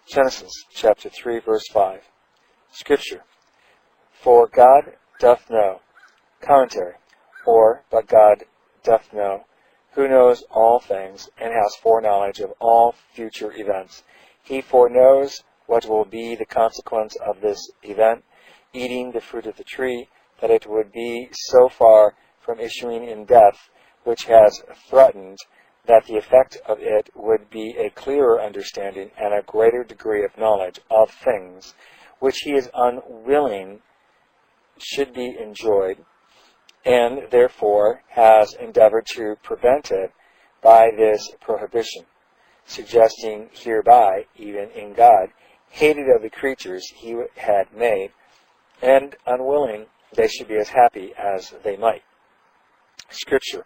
Genesis chapter 3, verse 5. Scripture. For God doth know. Commentary. Or, but God doth know, who knows all things, and has foreknowledge of all future events. He foreknows what will be the consequence of this event, eating the fruit of the tree, that it would be so far from issuing in death, which has threatened, that the effect of it would be a clearer understanding and a greater degree of knowledge of things, which he is unwilling should be enjoyed, and therefore has endeavored to prevent it by this prohibition, suggesting hereby, even in God, hated of the creatures he had made, and unwilling they should be as happy as they might. Scripture.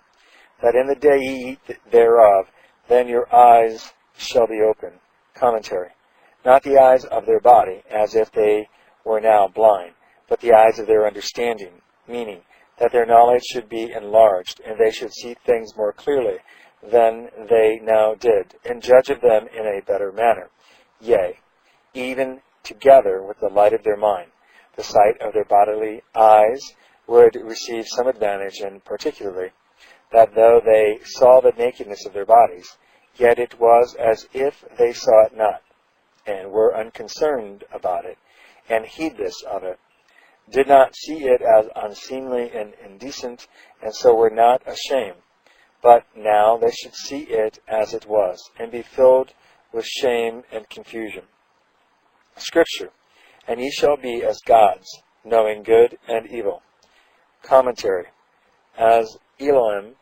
That in the day ye eat thereof, then your eyes shall be open. Commentary. Not the eyes of their body, as if they were now blind, but the eyes of their understanding, meaning that their knowledge should be enlarged, and they should see things more clearly than they now did, and judge of them in a better manner. Yea, even together with the light of their mind, the sight of their bodily eyes would receive some advantage, and particularly that though they saw the nakedness of their bodies, yet it was as if they saw it not, and were unconcerned about it, and heedless of it, did not see it as unseemly and indecent, and so were not ashamed. But now they should see it as it was, and be filled with shame and confusion. Scripture. And ye shall be as gods, knowing good and evil. Commentary. As Elohim,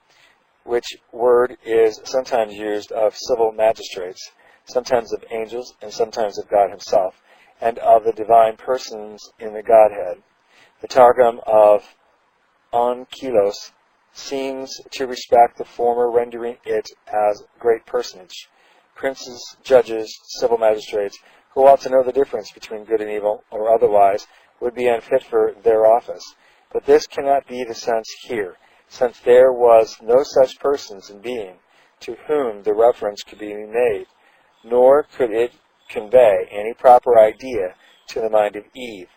which word is sometimes used of civil magistrates, sometimes of angels, and sometimes of God himself, and of the divine persons in the Godhead. The Targum of Onkelos seems to respect the former, rendering it as great personage, princes, judges, civil magistrates, who ought to know the difference between good and evil, or otherwise would be unfit for their office. But this cannot be the sense here, since there was no such persons in being to whom the reference could be made, nor could it convey any proper idea to the mind of Eve,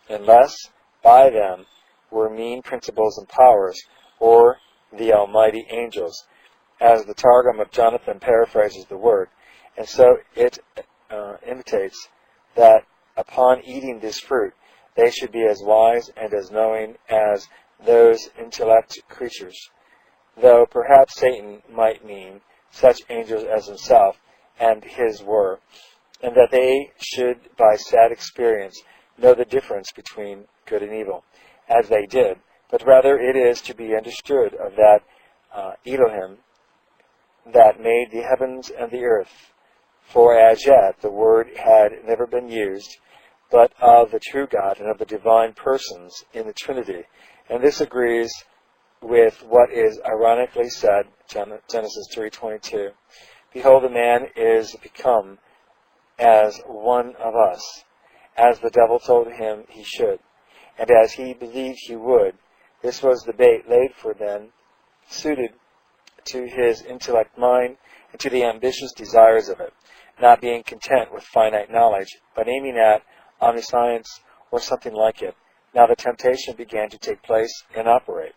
unless by them were mean principles and powers, or the almighty angels, as the Targum of Jonathan paraphrases the word, and so it imitates that upon eating this fruit they should be as wise and as knowing as those intellect creatures, though perhaps Satan might mean such angels as himself and his were, and that they should by sad experience know the difference between good and evil, as they did, but rather it is to be understood of that Elohim that made the heavens and the earth, for as yet the word had never been used, but of the true God and of the divine persons in the Trinity. And this agrees with what is ironically said, Genesis 3:22. Behold, the man is become as one of us, as the devil told him he should, and as he believed he would. This was the bait laid for them, suited to his intellect mind and to the ambitious desires of it, not being content with finite knowledge, but aiming at omniscience or something like it. Now the temptation began to take place and operate.